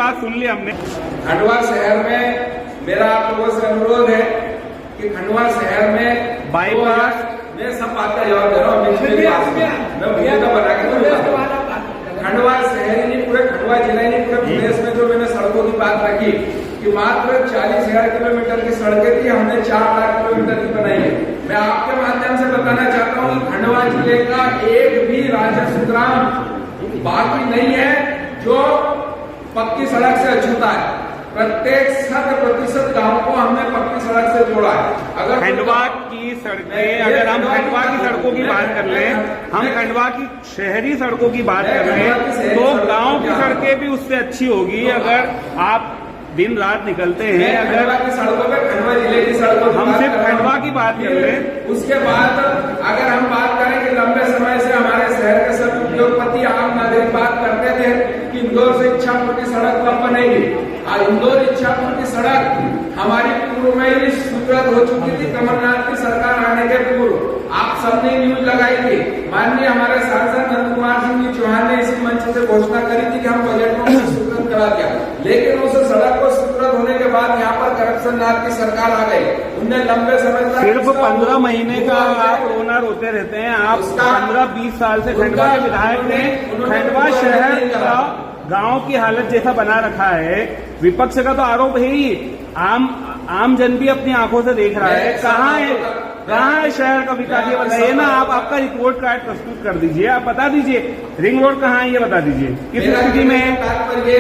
बात सुन ली हमने। खंडवा शहर में मेरा आप लोगों से अनुरोध है कि खंडवा शहर में बाईपास मैं सब बात का जवाब दे रहा हूँ। खंडवा शहर ही नहीं, पूरे खंडवा जिला ही नहीं, पूरे प्रदेश में जो मैंने सड़कों की बात रखी कि मात्र 40,000 किलोमीटर की सड़कें थी, हमने 4 लाख किलोमीटर की बनाई है। मैं आपके माध्यम से बताना चाहता हूँ कि खंडवा जिले का एक भी राजस्व ग्राम बाकी नहीं है जो पक्की सड़क से अछूता है। प्रत्येक 100% गांव को हमने पक्की सड़क से जोड़ा है। अगर खंडवा की सड़कें, अगर हम खंडवा की सड़कों की बात कर लें, हम खंडवा की शहरी सड़कों की बात कर लें, तो गांव की सड़कें भी उससे अच्छी होगी। अगर आप दिन रात निकलते हैं, अगर की सड़कों पे खंडवा जिले की सड़कों हम सिर्फ खंडवा की बात कर लें, उसके बाद अगर हम बात करें कि लंबे समय से हमारे शहर के सब उद्योगपति आम नागरिक बात करते थे कि इंदौर से इच्छापुर की सड़क कब बनेगी। आज इंदौर इच्छापुर की सड़क हमारी पूर्व में ही स्वीकृत हो चुकी थी। कमलनाथ की सरकार आने के पूर्व आप सबने न्यूज लगाई थी। माननीय हमारे सांसद नंद कुमार सिंह चौहान ने इसी मंच से घोषणा करी थी कि हम बजट में स्वीकृत करा दिया, लेकिन उस सड़क को स्वीकृत होने के बाद यहाँ पर करप्शन नाथ की सरकार आ गई। उनने लंबे समय तक सिर्फ 15 महीने का आप ओनर होते रहते हैं। आप 15-20 साल से खंडवा के विधायक ने खंडवा शहर का गांव की हालत जैसा बना रखा है। विपक्ष का तो आरोप है ही, आम जन भी अपनी आंखों से देख रहा है। कहाँ है शहर का विकास, ये बताइए ना। आप आपका रिपोर्ट कार्ड प्रस्तुत कर दीजिए, आप बता दीजिए रिंग रोड कहाँ है ये बता दीजिए, किस स्थिति में है,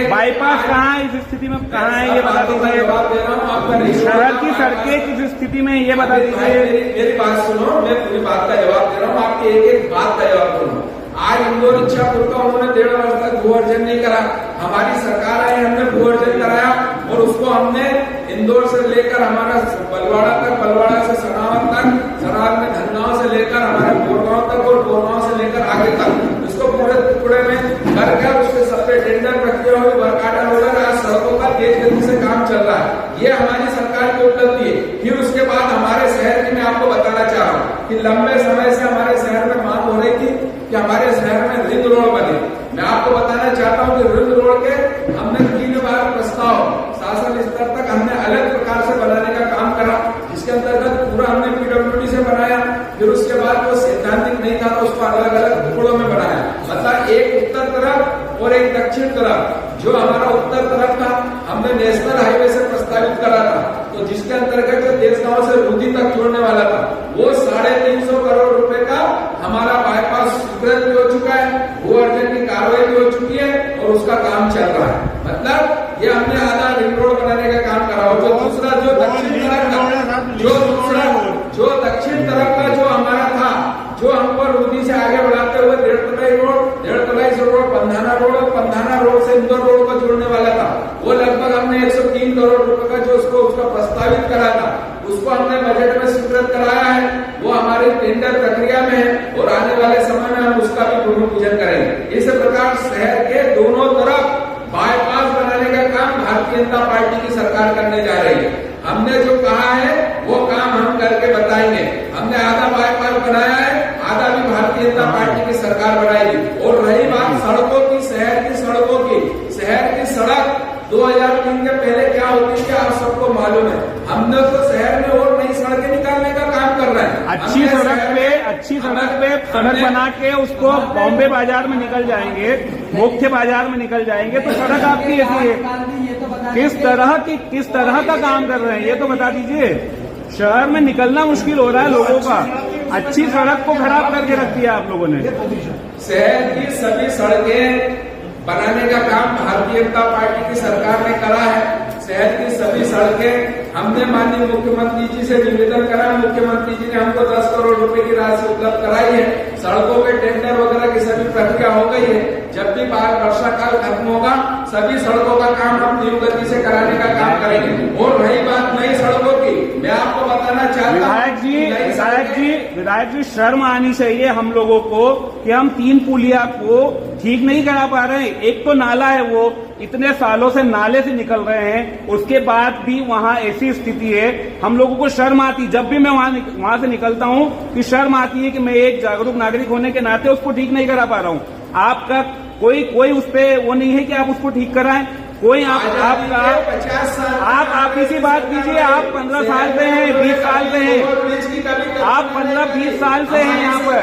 बाईपास कहाँ है, इस स्थिति में कहाँ है ये बता दीजिए, शहर की सड़कें किस स्थिति में ये बता दीजिए। मेरी बात सुनो, मैं पूरी बात का जवाब दे रहा हूँ, आपकी एक एक बात का जवाब दूंगा। आज इंदौर इच्छापुर का उन्होंने 1.5 वर्ष तक भू अर्जन नहीं करा। हमारी सरकार आई, हमने भू अर्जन कराया और उसको हमने इंदौर से लेकर हमारा बलवाड़ा तक, बलवाड़ा से सनावद तक, सनावद में धनगांव से लेकर हमारे बोरगांव तक और बोरगांव से लेकर आगे तक इसको पूरे टुकड़े में कर उसके सब पे टेंडर प्रक्रिया हुई, वर्क आर्डर होकर आज सड़कों का तेज गति से काम चल रहा है। ये हमारी सरकार की उपलब्धि है। फिर उसके बाद हमारे शहर की मैं आपको बताना चाह रहा हूँ कि लंबे समय से हमारे शहर में मांग हो रही थी कि हमारे शहर में रिंग रोड बने। मैं आपको बताना चाहता हूँ कि रिंग रोड के हमने 3 बार प्रस्ताव शासन स्तर तक हमने अलग प्रकार से बनाने का काम करा, जिसके अंतर्गत पूरा हमने PWD से बनाया। फिर उसके बाद वो सैद्धांतिक नहीं था तो उसको अलग अलग टुकड़ों में बनाया। मतलब एक उत्तर तरफ और एक दक्षिण तरफ। जो हमारा उत्तर तरफ था हमने नेशनल हाईवे से प्रस्तावित करा था, तो जिसके अंतर्गत जो देशगांव से रूदी तक जोड़ने वाला था वो 350 करोड़ रुपए का हमारा बाईपास स्वीकृत भी हो चुका है, भू अर्जन की कार्रवाई भी हो चुकी है और उसका काम चल रहा है। मतलब ये हमने आधा रिंग रोड बनाने का काम करा। और जो दूसरा जो दक्षिण तरफ का जो हमारा था, जो हमको रूदी से आगे बढ़ाते हुए 1.5 तलाई रोड, पंधाना रोड से इंदौर रोड को जोड़ने वाला था, वो लगभग हमने 103 करोड़ रुपए का जो उसका प्रस्तावित करा था उसको हमने बजट में स्वीकृत कराया है। वो हमारी टेंडर प्रक्रिया में है और आने वाले समय में हम उसका भी भूमि पूजन करेंगे। इस प्रकार शहर के दोनों तरफ बाईपास बनाने का काम भारतीय जनता पार्टी की सरकार करने जा रही है। हमने जो कहा है वो काम हम करके बताएंगे। हमने आधा बाईपास बनाया है, आधा भी भारतीय जनता पार्टी की सरकार बनाएगी। और रही बात सड़कों की, शहर की सड़कों की, शहर की सड़क 2003 के पहले क्या होती थी आप सबको मालूम है। हमने तो शहर में और नई सड़कें निकालने का काम कर रहे हैं। अच्छी सड़क पे सड़क बना के उसको बॉम्बे बाजार में निकल जाएंगे, मुख्य बाजार में निकल जाएंगे, तो सड़क आपकी ऐसी है। किस तरह का काम कर रहे हैं ये तो बता दीजिए। शहर में निकलना मुश्किल हो रहा है लोगों का, अच्छी सड़क को खराब करके रख दिया आप लोगों ने। शहर की सभी सड़कें बनाने का काम भारतीय जनता पार्टी की सरकार ने करा है। शहर की सभी सड़कें हमने माननीय मुख्यमंत्री जी से निवेदन करा, मुख्यमंत्री जी ने हमको 10 करोड़ रुपए की राशि उपलब्ध कराई है। सड़कों के टेंडर वगैरह की सभी प्रक्रिया हो गई है। जब भी वर्षा काल खत्म होगा सभी सड़कों का काम हम तीव्र गति से कराने का काम करेंगे। और रही बात नई सड़कों की, मैं आपको बताना चाहता हूँ विधायक जी शर्म आनी चाहिए हम लोगों को कि हम 3 पुलिया को ठीक नहीं करा पा रहे हैं। एक तो नाला है, वो इतने सालों से नाले से निकल रहे हैं, उसके बाद भी वहाँ ऐसी स्थिति है। हम लोगों को शर्म आती, जब भी मैं वहाँ से निकलता हूँ कि शर्म आती है कि मैं एक जागरूक नागरिक होने के नाते उसको ठीक नहीं करा पा रहा हूँ। आपका कोई उस पे वो नहीं है कि आप उसको ठीक कराएं। कोई आपका 50 साल आप किसी बात कीजिए, आप 15 साल से हैं, 20 साल से हैं, आप 15-20 साल से हैं यहाँ पर।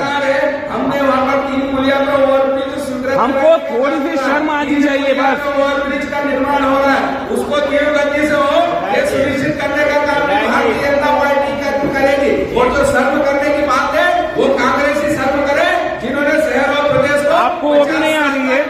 हमने वहाँ पर 3 पुलिया का ओवरब्रिज स्वीकृत, हमको थोड़ी सी शर्म आनी चाहिए बस। ओवरब्रिज का निर्माण हो रहा है, उसको तीव्र गति से हो, ये सुनिश्चित करने का काम भारतीय जनता पार्टी करेगी। और जो सर्व करने की बात है वो कांग्रेसी सर्व करे, जिन्होंने शहर और प्रदेश को आपको वो भी नहीं आ रही है,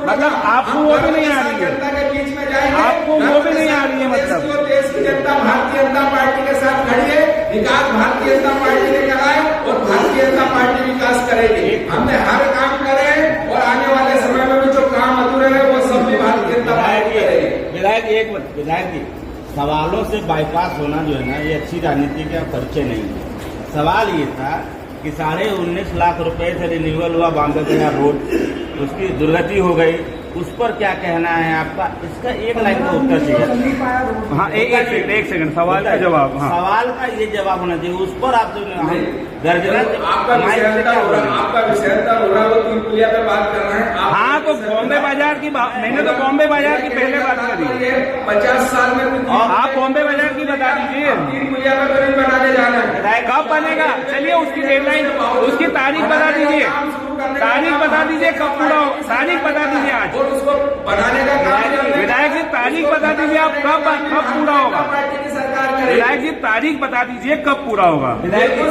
मतलब आपको वो भी नहीं आ रही है, जनता के बीच में जाएंगे, आपको वो भी नहीं आ रही है। मतलब देश की जनता भारतीय जनता पार्टी के साथ खड़ी है, विकास भारतीय जनता पार्टी ने कराए और भारतीय जनता पार्टी विकास करेगी। हमने हर काम करे और आने वाले समय में भी जो काम अधूरे है वो सब भी भारतीय जनता पार्टी करेगी। विधायक जी, सवालों से बाईपास होना जो है ना, ये अच्छी राजनीति का परिचय नहीं है। सवाल ये था कि 19.5 लाख रुपए से रिन्यूअल हुआ बॉम्बे बिहार रोड, उसकी दुर्गति हो गई, उस पर क्या कहना है आपका? इसका एक लाइन का उत्तर चाहिए। हाँ, एक सेकंड सवाल का जवाब। हाँ, सवाल का ये जवाब होना चाहिए, उस पर आप गर्जना आपका विषयांतर हो रहा है, वो 3 पुलिया पे बात कर रहे हैं। हाँ, तो बॉम्बे बाजार की मैंने तो बॉम्बे बाजार की पहले बात करी। 50 साल में आप बॉम्बे बाजार की बता दीजिए, 3 पुलिया पे ब्रिज बनाने जाना है, कब बनेगा? चलिए उसकी डेडलाइन, उसकी तारीख बता दीजिए, तारीख बता दीजिए कब पूरा हो, तारीख बता दीजिए आज। और उसको बनाने का काम विधायक जी तारीख बता दीजिए, आप कब पूरा होगा? पार्टी की सरकार करेगी। विधायक जी तारीख बता दीजिए कब पूरा होगा,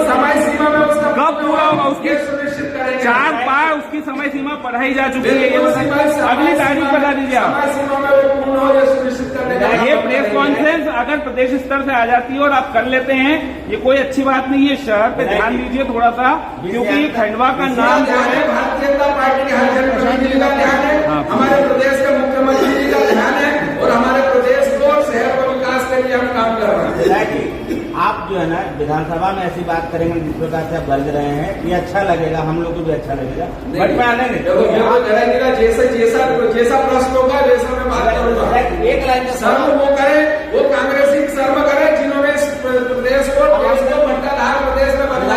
समय सीमा में उसका कब पूरा होगा? उसकी सुनिश्चित करेंगे। 4 बार उसकी समय सीमा बढ़ाई जा चुकी है, ये अगली तारीख बता दीजिए आप। समय सीमा में वो पूर्ण हो ये सुनिश्चित करने का ये प्रेस कॉन्फ्रेंस अगर प्रदेश स्तर से आ जाती है और आप कर लेते हैं, ये कोई अच्छी बात नहीं है। शहर पे ध्यान दीजिए थोड़ा सा, क्योंकि ये खंडवा का नाम जो है भारतीय जनता पार्टी के हर जनप्रतिनिधि का ध्यान है, हमारे प्रदेश के मुख्यमंत्री जी का ध्यान है और हमारे प्रदेश को शहर को विकास के लिए हम काम कर रहे हैं। आप जो है ना विधानसभा में ऐसी बात करेंगे जिस प्रकार से आप गरज रहे हैं, ये अच्छा लगेगा, हम लोग को भी अच्छा लगेगा, बट मैं आने जैसा प्रश्न होगा वैसा मैं बात करूंगा। एक लाइन का सर्व वो करे, वो कांग्रेसी सर्व करे जिन्होंने इस प्रदेश को भ्रष्टाचार प्रदेश में बदला।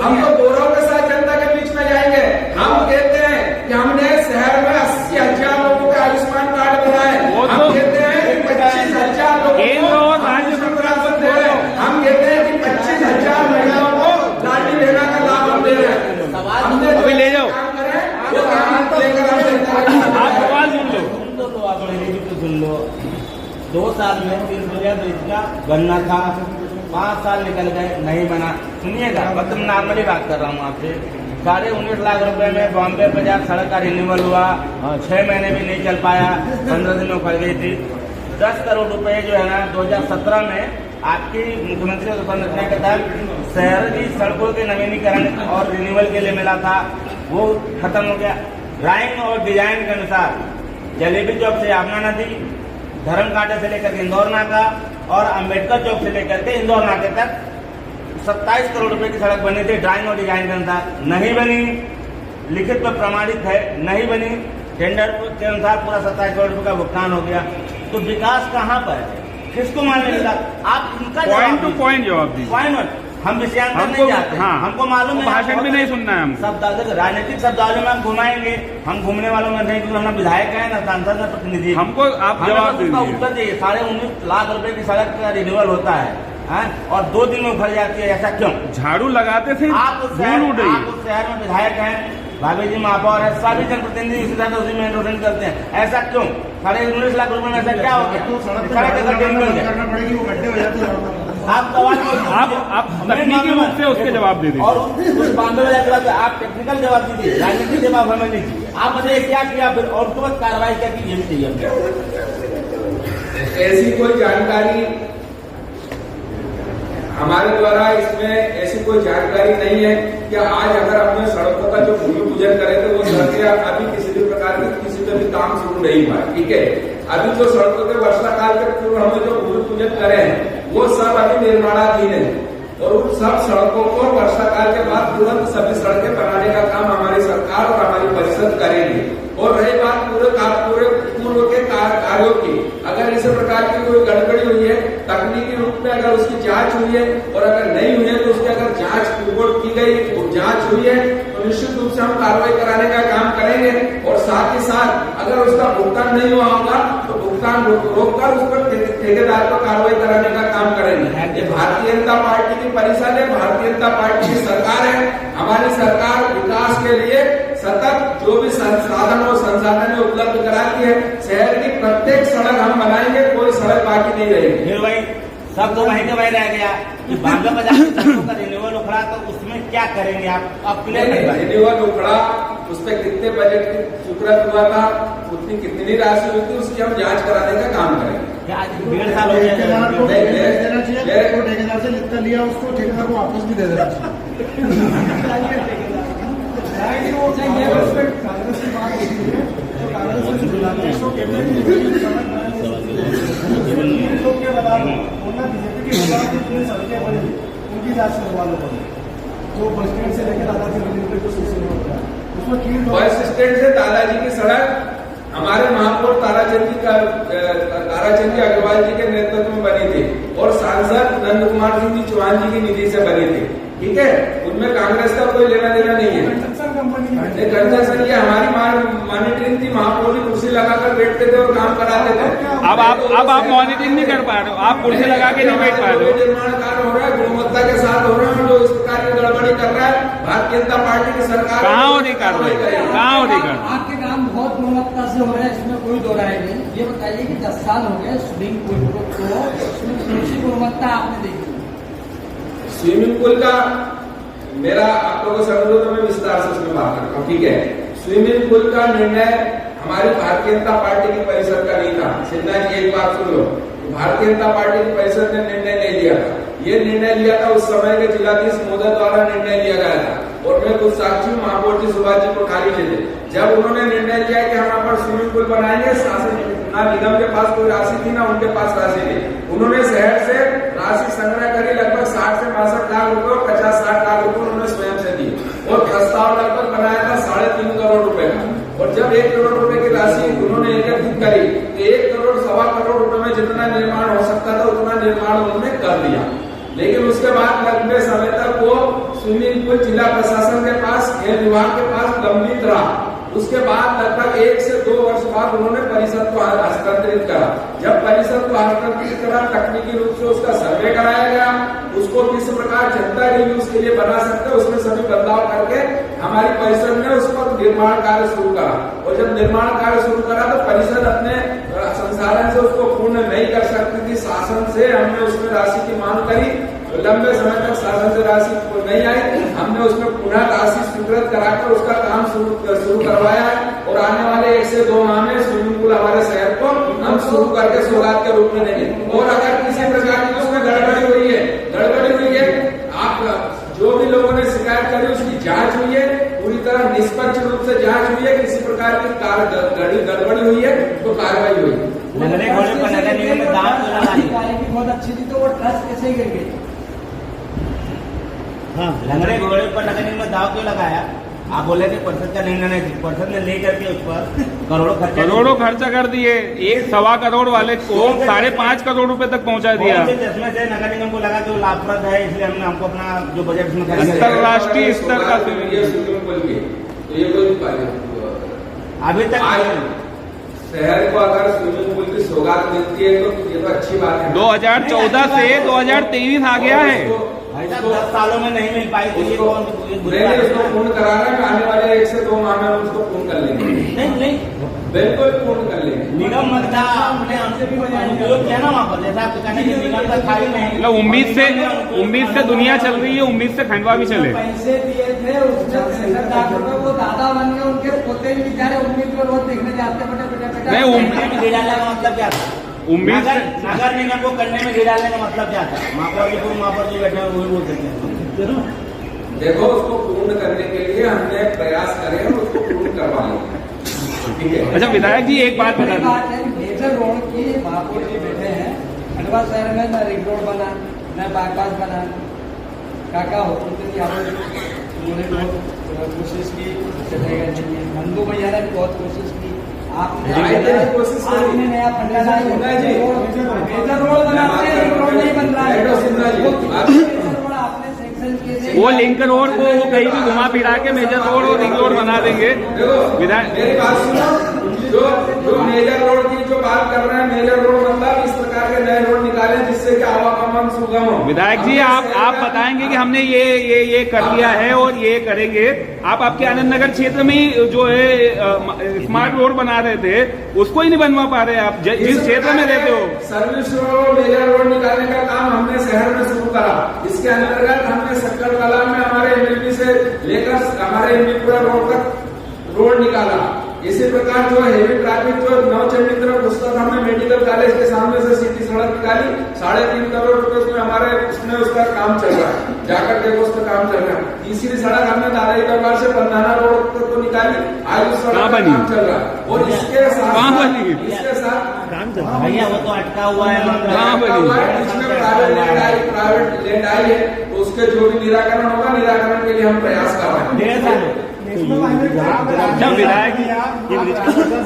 हम तो गौरव के साथ जनता के बीच में जाएंगे। हम कहते हैं कि हमने शहर में 80,000 लोगों के आयुष्मान कार्ड बनाए। हम कहते हैं 25,000 लोगों को राज्य सरकार को दे रहे हो। हम कहते हैं कि 25,000 महिलाओं को लाडली बहना का लाभ हम दे रहे हैं। अभी ले जाओ, वो काम लेकर आप सवाल सुन लो, आप मेरी भी तो सुन लो। 2 साल में 3 मिलियन इसका बनना था, 5 साल निकल गए, नहीं बना। सुनिएगा, मतलब नॉर्मली बात कर रहा हूँ आपसे। 19.5 लाख रुपए में बॉम्बे बाजार सड़क का रिन्यूअल हुआ, 6 महीने भी नहीं चल पाया, 15 दिन में उखड़ गई थी। 10 करोड़ रुपए जो है ना 2017 में आपकी मुख्यमंत्री संरचना के तहत शहर की सड़कों के नवीनीकरण और रिन्यूअल के लिए मिला था, वो खत्म हो गया। ड्राइंग और डिजाइन के अनुसार जलेबी चौक से यमुना नदी, धर्म कांटे से लेकर इंदौर नाका और अम्बेडकर चौक से लेकर के इंदौर नाके तक 27 करोड़ रुपए की सड़क बनी थी ड्राइंग और डिजाइन के अनुसार, नहीं बनी। लिखित पर प्रमाणित है, नहीं बनी। टेंडर के अनुसार पूरा 27 करोड़ रुपए का भुगतान हो गया। तो विकास कहाँ पर है, किसको मानने मिला? आप उनका पॉइंट टू पॉइंट जवाब दीजिए। पॉइंट हम विषयांतर नहीं जाते, हाँ, हमको मालूम है, भाषण भी नहीं सुनना है हमको। सब राजनीतिक शब्दावली में हम घुमाएंगे, हम घूमने वालों में नहीं, क्योंकि हम विधायक हैं ना सांसद ना प्रतिनिधि। हमको आप जवाब दीजिए। उत्तर चाहिए। 19.5 लाख रुपए की सड़क का रिन्यूअल होता है और 2 दिन में उखड़ जाती है, ऐसा क्यों? झाड़ू लगाते थे, आप उस शहर में विधायक हैं, भाभी जी महापौर है, सभी जनप्रतिनिधि इसी तरह उसी में एंडोर्समेंट करते हैं, ऐसा क्यों? 19.5 लाख रुपए में ऐसा क्या हो गया? आप तकनीकी रूप से उसके जवाब दे दीजिए और उस बॉम्बे वाले जवाब आप टेक्निकल जवाब दीजिए, राजनीतिक जवाब हमें नहीं चाहिए। आप बताइए क्या किया फिर और उसके बाद कार्रवाई क्या की, ये भी चाहिए हमें। ऐसी कोई जानकारी हमारे द्वारा इसमें ऐसी कोई जानकारी नहीं है कि आज अगर हमने सड़कों का जो भूमि पूजन करे तो वो सड़कें अभी किसी भी प्रकार की किसी पे भी काम शुरू नहीं हुआ। ठीक है, अभी जो सड़कों के वर्षा काल के पूर्व हमने जो भूमि पूजन करे हैं वो सब अभी निर्माणाधीन है और उन सब सड़कों को वर्षा काल के बाद तुरंत सभी सड़कें बनाने का काम हमारी सरकार और हमारी परिषद करेगी। और रही बात पूरे पूर्व के कार्यों की, अगर इस प्रकार की कोई गड़बड़ी हुई है, तकनीकी रूप में अगर उसकी जांच हुई है और अगर नहीं हुई है तो उसकी अगर जांच रिपोर्ट की गई ये जांच हुई है तो निश्चित रूप से हम कार्रवाई कराने का काम करेंगे और साथ ही साथ अगर उसका भुगतान नहीं हुआ होगा तो भुगतान रोककर उस पर ठेकेदार को कार्रवाई कराने का काम करेंगे। ये भारतीय जनता पार्टी की परिषद है, भारतीय जनता पार्टी की सरकार है। हमारी सरकार विकास के लिए सतत जो भी संसाधन और संसाधन उपलब्ध कराती है, शहर की प्रत्येक सड़क हम बनाएंगे, कोई सड़क बाकी नहीं रहेगी। भाई सब 2 महीने में रह गया कि 52,000 का रिन्यूअल उखड़ा, तो उसमें क्या करेंगे आप क्लियर रिन्यूअल उखड़ा, उस पर कितने बजट की स्वीकृत हुआ था, उतनी कितनी राशि हुई थी, उसकी हम जांच कराने का काम करेंगे। आज 1.5 साल हो गया, ठेकेदार से जितना लिया उसको ठेकेदार को वापस भी दे देना चाहिए। उनकी जांच करवा लो, जो बस स्टैंड से लेकर दादाजी मंदिर को उसमें बस स्टैंड से दादाजी की सड़क हमारे महापौर ताराचंदी अग्रवाल जी के नेतृत्व में बनी थी और सांसद नंद कुमार सिंह जी चौहान जी की निधि से बनी थी। ठीक है, उनमें कांग्रेस का कोई लेना देना नहीं है। कंस्ट्रक्शन की हमारी मॉनिटरिंग थी, महापौर जी कुर्सी लगाकर बैठते थे और काम कराते थे। अब आप मॉनिटरिंग नहीं कर पा रहे हो, आप कुर्सी लगा के नहीं बैठ पा रहे हो। निर्माण कार्य हो रहा है, गुणवत्ता के साथ हो रहा है। जो इस प्रकार की गड़बड़ी कर रहा है भारतीय जनता पार्टी की सरकार कहाँ हो रही कार्रवाई, कहाँ हो रही कार्रवाई? आपके काम बहुत गुणवत्ता से हो रहा है, इसमें कोई दो राय नहीं। ये बताइए कि 10 साल हो गए स्विमिंग पूल को, इसमें कौन सी गुणवत्ता आपने देखी? स्विमिंग पूल का मेरा आप लोगों से अनुरोध, मैं विस्तार से उसमें बात करता हूँ। ठीक है, स्विमिंग पूल का निर्णय हमारी भारतीय जनता पार्टी की परिषद का नहीं था। सिन्हा जी एक बात सुन लो, भारतीय जनता पार्टी की परिषद ने निर्णय नहीं लिया था। ये निर्णय लिया था उस समय के जिलाधीश महोदय द्वारा निर्णय लिया गया था और मैं कुछ साक्षी महापौर जी सुभाष जी को खाली थे। जब उन्होंने निर्णय लिया कि हम यहाँ पर स्विमिंग पूल बनाएंगे, शासन ना निगम के पास कोई राशि थी ना उनके पास राशि थी। उन्होंने शहर से राशि संग्रह करी, लगभग 60 से 62 लाख रुपए और 50-60 लाख रुपए उन्होंने स्वयं से दिए और प्रस्ताव लगभग बनाया था 3.5 करोड़ रुपए का। और जब 1 करोड़ रुपए की राशि उन्होंने एकत्रित करी तो 1 करोड़ 1.25 करोड़ रुपए में जितना निर्माण हो सकता था उतना निर्माण उन्होंने कर दिया। लेकिन उसके बाद लंबे समय तक वो स्विमिंग पूल जिला प्रशासन के पास, खेल विभाग के पास लंबित रहा। उसके बाद लगभग 1 से 2 वर्ष बाद उन्होंने परिषद को हस्तांतरित करा। जब परिषद को हस्तांतरित करा, तकनीकी रूप से उसका सर्वे कराया गया, उसको किस प्रकार जनता के यूज के लिए बना सकते हैं उसमें सभी बदलाव करके हमारी परिषद ने उस पर निर्माण कार्य शुरू करा। और जब निर्माण कार्य शुरू करा तो परिषद अपने संसाधन से उसको पूर्ण नहीं कर सकती थी। शासन से हमने उसमें राशि की मांग करी, तो लंबे समय तक शासन से राशि नहीं आई। हमने उसमें पुनः राशि स्वीकृत कराकर उसका काम शुरू करवाया है और आने वाले 1 से 2 माह में स्विमिंग पूल हमारे शहर को हम शुरू करके सौगात के रूप में देंगे। और अगर किसी प्रकार की उसमें गड़बड़ी हुई है, आप जो भी लोगों ने शिकायत करी उसकी जांच हुई है, पूरी तरह निष्पक्ष रूप से जांच हुई है, किसी प्रकार की गड़बड़ी हुई है तो कार्रवाई हुई है। बहुत अच्छी थी तो वो ट्रस्ट कैसे गिर गई? हाँ, लंगड़े घोड़े पर नगर निगम में दाव क्यों लगाया? आप बोले कि परिषद का निर्णय नहीं, परिषद ने लेकर के उस पर करोड़ों खर्चा कर दिए। 1.25 करोड़ वाले को 5.5 करोड़ रुपए तक पहुंचा दिया। जिसमें से नगर निगम को लगा कि वो लाभप्रद है, इसलिए हमने हमको अपना जो बजट में अंतरराष्ट्रीय स्तर का ये कोई अभी तक शहर को अगर स्विमिंग पूल की सौगात मिलती है तो ये तो अच्छी बात है। 2014 से 2023 आ गया है। 10 सालों में नहीं मिल पाई तो ये उसको पूर्ण कराना है। आने वाले 1 से 2 माह में उसको पूर्ण कर लेंगे। नहीं बिल्कुल पूर्ण कर लेंगे। निगम मध्या अपने हमसे भी किया ना वहाँ पर, जैसा आपको कहना है निगम का खाली नहीं, मतलब उम्मीद से दुनिया चल रही है, उम्मीद से खंडवा भी चले। पैसे दिए थे उसमें वो दादा बन गए, उनके पोते भी बेचारे उम्मीद पर रोज देखने जाते नहीं। उम्मीद में गिराने का मतलब क्या था? उम्मीद नगर निगम को करने में गिराने का मतलब क्या था? महापौर जी बैठे वही बोल सकते हैं। देखो, उसको पूर्ण करने के लिए हमने प्रयास करे और उसको पूर्ण करवा लेंगे। ठीक है। अच्छा विधायक जी एक बात बता दें, मेजर रोड की महापौर जी बैठे हैं, खंडवा शहर में न रिंग रोड बना न बाईपास बना। काका होते उन्होंने बहुत कोशिश की, चलेगा नहीं। नंदू भैया ने बहुत कोशिश की, आपने नया फंडा लाया, मेजर रोड बना, रिंग रोड नहीं बन रहा है। आपने सेक्शन किए थे, वो लिंक रोड को वो कहीं भी घुमा फिरा के मेजर रोड और रिंग रोड बना देंगे। देखो विधायक मेरी बात सुनो, जो मेजर रोड की जो बात कर रहे हैं, मेजर रोड मतलब इस प्रकार के नए रोड निकाले जिससे कि आवागमन सुगम हो। विधायक जी आप बताएंगे कि हमने ये कर लिया है और ये करेंगे। आप आपके आनंद नगर क्षेत्र में ही जो है स्मार्ट रोड बना रहे थे उसको ही नहीं बनवा पा रहे आप जिस क्षेत्र में रहते हो। सर्विस रोड, मेजर रोड निकालने का काम हमने शहर में शुरू करा। इसके अंतर्गत हमने सक्कर कला में हमारे एमएलपी से लेकर हमारे एमपीपुरा रोड तक रोड निकाला। इसी प्रकार जो हेवी ट्रैफिक जो नवचंडी तरफ घुसता था, हमने मेडिकल कॉलेज के सामने से सीधी सड़क निकाली। 3.5 करोड़ रुपए उसमें हमारे उसका काम चल रहा है, जाकर देखो उसका काम चल रहा है। तीसरी सड़क हमने दादाई दरबार से पंधाना रोड तक को निकाली, आज उस सड़क का काम चल रहा है। और इसके साथ भैया वो तो अटका हुआ है, इसमें प्राइवेट लैंड आई है, तो उसके जो भी निराकरण होगा, निराकरण के लिए हम प्रयास कर रहे हैं। विधायक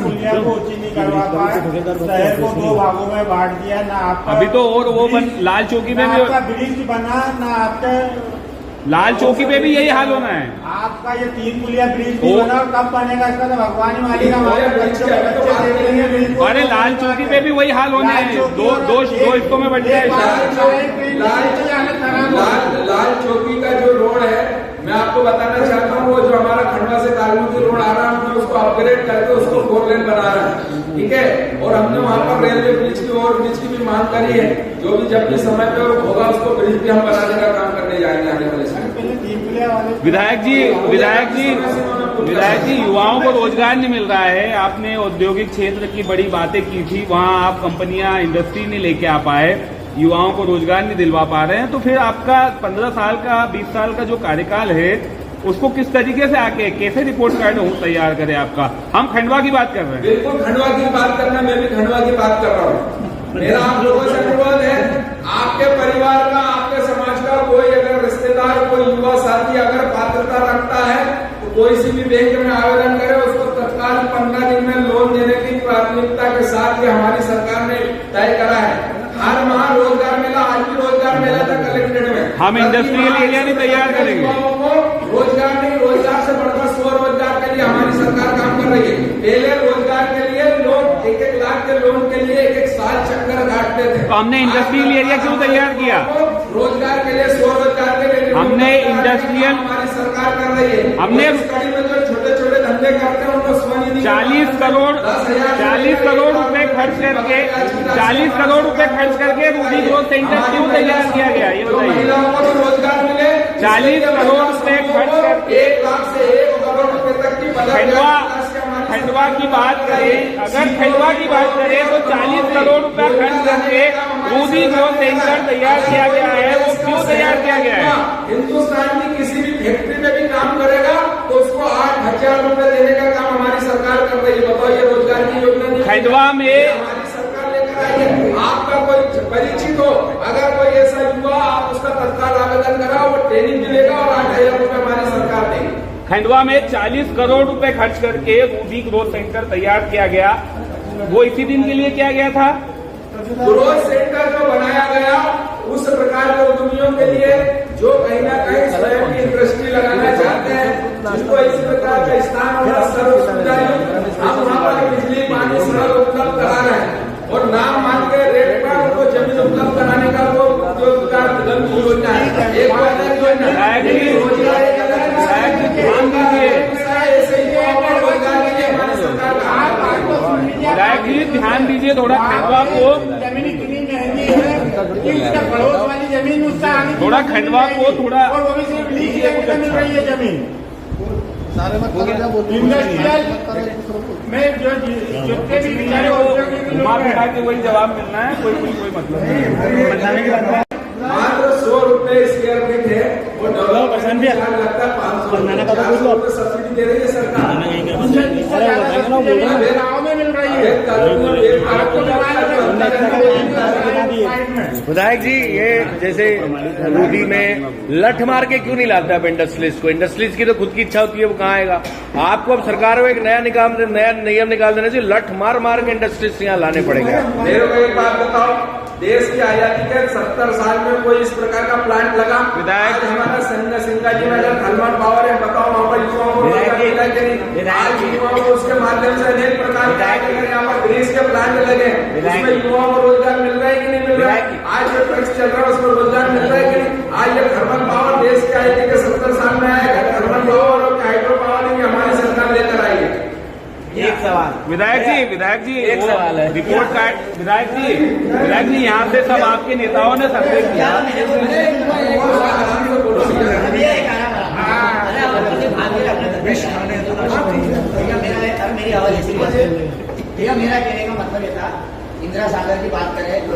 पुलिया को ऊंची नहीं करवा पाए, शहर को 2 भागों में बांट दिया। ना आपका अभी तो और वो लाल चौकी में भी आपका ब्रिज बना, ना आपका लाल चौकी पे भी यही हाल होना है। आपका ये 3 पुलिया ब्रिज भी बना, कब बनेगा इसका तो भगवान ही मालिक। हमारे बच्चे देख लेंगे। अरे लाल चौकी पे भी वही हाल होना है। दो हिस्सों में बट जाए। लाल चौकी का जो रोड है, मैं आपको बताना चाहता हूँ, वो जो हमारा खंडवा से कालमुखी रोड आ रहा है, हमने उसको अपग्रेड करके उसको 4 लेन बना रहा है, ठीक है। और हमने वहाँ पर रेलवे ब्रिज की और ब्रिज की भी मांग करी है। जो भी जब भी समय पे होगा उसको ब्रिज भी हम बनाने का काम करने जाएंगे आने वाले समय। विधायक जी युवाओं को रोजगार नहीं मिल रहा है। आपने औद्योगिक क्षेत्र की बड़ी बातें की थी, वहाँ आप कंपनियां इंडस्ट्री नहीं लेके आ पाए, युवाओं को रोजगार नहीं दिलवा पा रहे हैं। तो फिर आपका 15 साल का 20 साल का जो कार्यकाल है उसको किस तरीके से आके कैसे रिपोर्ट कार्ड तैयार करें आपका? हम खंडवा की बात कर रहे हैं। बिल्कुल खंडवा की बात करना, मैं भी खंडवा की बात कर रहा हूँ। मेरा आप लोगों से अनुरोध है, आपके परिवार का, आपके समाज का कोई अगर रिश्तेदार, कोई युवा साथी अगर पात्रता रखता है तो कोई सी भी बैंक में आवेदन करे, उसको तत्काल 15 दिन में लोन देने की प्राथमिकता के साथ ये हमारी सरकार ने तय करा है। हर माह रोजगार मेला, आज भी रोजगार मेला था कलेक्ट्रेट में। हम इंडस्ट्रियल एरिया नहीं तैयार करेंगे। रोजगार नहीं, रोजगार से बढ़कर स्वरोजगार के लिए हमारी सरकार काम कर रही है। पहले रोजगार के लिए लोग 1-1 लाख के लोन के लिए 1-1 साल चक्कर काटते थे। तो हमने इंडस्ट्रियल एरिया क्यों तैयार किया? रोजगार के लिए, स्वरोजगार के लिए हमने इंडस्ट्रियल, हमारी सरकार कर रही है। हमने कड़ी में जो छोटे छोटे धंधे करते हैं उनको स्वनिधि 40 करोड़ रुपए खर्च करके 40 करोड़ रुपए खर्च करके रूबी ग्रोथ सेंटर क्यों तैयार किया गया, ये बताइए। महिलाओं को भी रोजगार मिले। 40 करोड़ रुपए खर्च करके 1 लाख से 1 करोड़ रुपए तक की खंडवा की बात करें, अगर खंडवा की बात करें तो 40 करोड़ रुपया खर्च करके रूबी ग्रोथ सेंटर तैयार किया गया है। वो क्यों तैयार किया गया है? हिंदुस्तान की किसी भी फैक्ट्री में भी काम करेगा तो उसको 8,000 रुपए देने का काम हमारी सरकार कर रही है। बताओ, ये रोजगार की योजना खंडवा में हमारी सरकार लेकर आई है। आपका कोई परिचित हो, अगर कोई ऐसा युवा, आप उसका तत्काल आवेदन कराओ, वो ट्रेनिंग मिलेगा और 8,000 रुपए हमारी सरकार देगी। खंडवा में 40 करोड़ रुपए खर्च करके रूबी ग्रोथ सेंटर तैयार किया गया। वो इसी दिन के लिए किया गया था। ग्रोथ सेंटर जो बनाया गया उस प्रकार के उद्यमियों के लिए जो कहीं ना कहीं स्वयं की इंडस्ट्री लगाना चाहते हैं, जिनको इस प्रकार का स्थान और सर्व सुविधा हम वहाँ पर बिजली, पानी, सड़क उपलब्ध करा रहे हैं और नाम मान के रेट पर उनको जमीन उपलब्ध कराने का वो योजना है। एक ध्यान दीजिए थोड़ा खंडवा को, जमीन इतनी महंगी है कि उसका पड़ोस वाली जमीन उसका थोड़ा खंडवा को थोड़ा, और वो भी सिर्फ लीज लेकर मिल रही है जमीन। इंडस्ट्रियल में जो जितने भी बेचारे के वही जवाब मिलना है, कोई मतलब नहीं। मात्र 100 रुपए स्क्वायर फीट है, वो डेवलपमेंट लगता है 500 रुपए सब्सिडी दे रही है सरकार। गाँव में मिल रही है। विधायक जी, ये जैसे रूबी में लठ मार के क्यों नहीं लाता है इंडस्ट्रियलिस्ट को? इंडस्ट्रियलिस्ट की तो खुद की इच्छा होती है, वो कहाँ आएगा? आपको अब सरकार में एक नया नियम निकाल देना चाहिए। लठ मार मार के इंडस्ट्रियलिस्ट यहाँ लाने पड़ेंगे। मेरे को एक बात बताओ, देश की आजादी के 70 साल में कोई इस प्रकार का प्लांट लगा। विधायक आज हमारा सिंगा जी में अगर थर्मल पावर है, बताओ वहाँ पर युवाओं को रोजगार मिला कि नहीं? आज युवाओं को उसके माध्यम से अनेक प्रकार के यहाँ पर ग्रीस के प्लांट लगे, उसमें युवाओं को रोजगार मिल रहा है कि नहीं मिल रहा है? आज जो ट्रक्स चल रहा है उसमें रोजगार मिल रहा है कि नहीं? आज ये थर्मल पावर देश की आजादी के 70 साल में आएगा, थर्मल पावर और हाइड्रो पावर ही हमारी सरकार लेकर आई है। एक सवाल विधायक जी एक सवाल है। रिपोर्ट कार्ड विधायक जी यहाँ से सब आपके नेताओं ने सर्वे किया। मेरा कहने का मतलब ये था, इंदिरा सागर की बात करें,